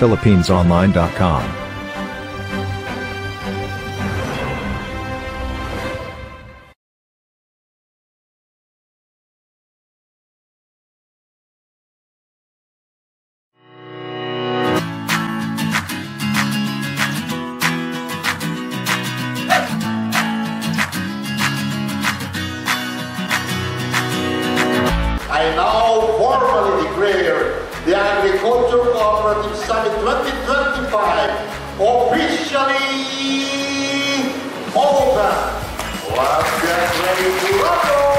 newsphilippinesonline.com. I now formally declare the Agriculture Cooperative Summit 2025 officially open. Let's get ready to roll!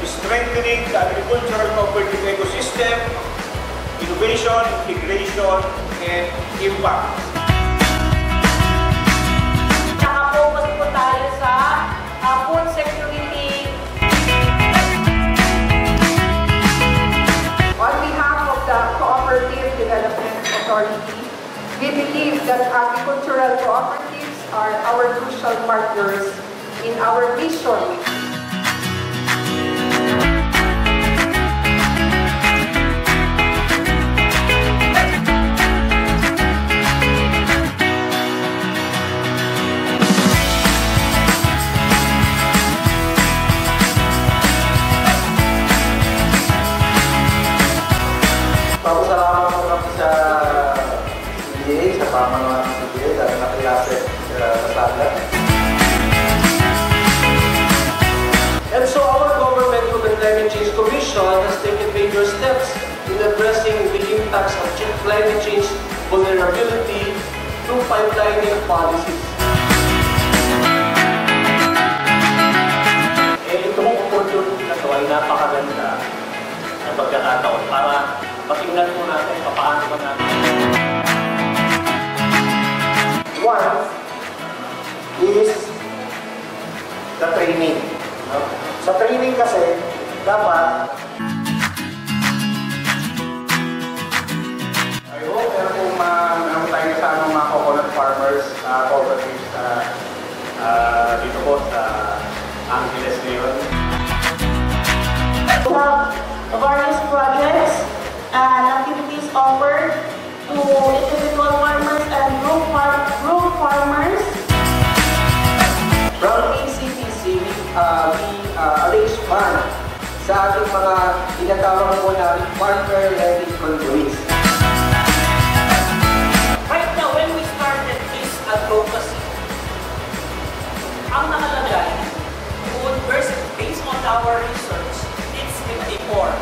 Strengthening the agricultural cooperative ecosystem, innovation, integration, and impact. Nakapokus po tayo sa food security. On behalf of the Cooperative Development Authority, we believe that agricultural cooperatives are our crucial partners in our mission. Papasalamat po kami sa CDA, sa pamanuan ng CDA dahil nakilase sa Saga. And so our government through the Climate Change Commission has taken major steps in addressing the impacts of climate change vulnerability through pipelining policies. Itong opportunity na ito ay napakaganda ng pagkakataon para matingnan po natin paano ba natin. One is the training. Sa training kasi, dapat I hope meron tayo kasama mga coconut farmers, cooperatives dito po sa Angeles ngayon. We have various projects and activities offered to individual farmers and group farmers. From ACTC, we arrange fund sa ating mga tinatawag po namin partner-led convoys. Right now, when we started this advocacy, ang nakalagay, based on our research, it's 54.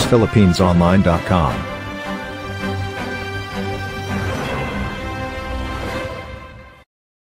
newsphilippinesonline.com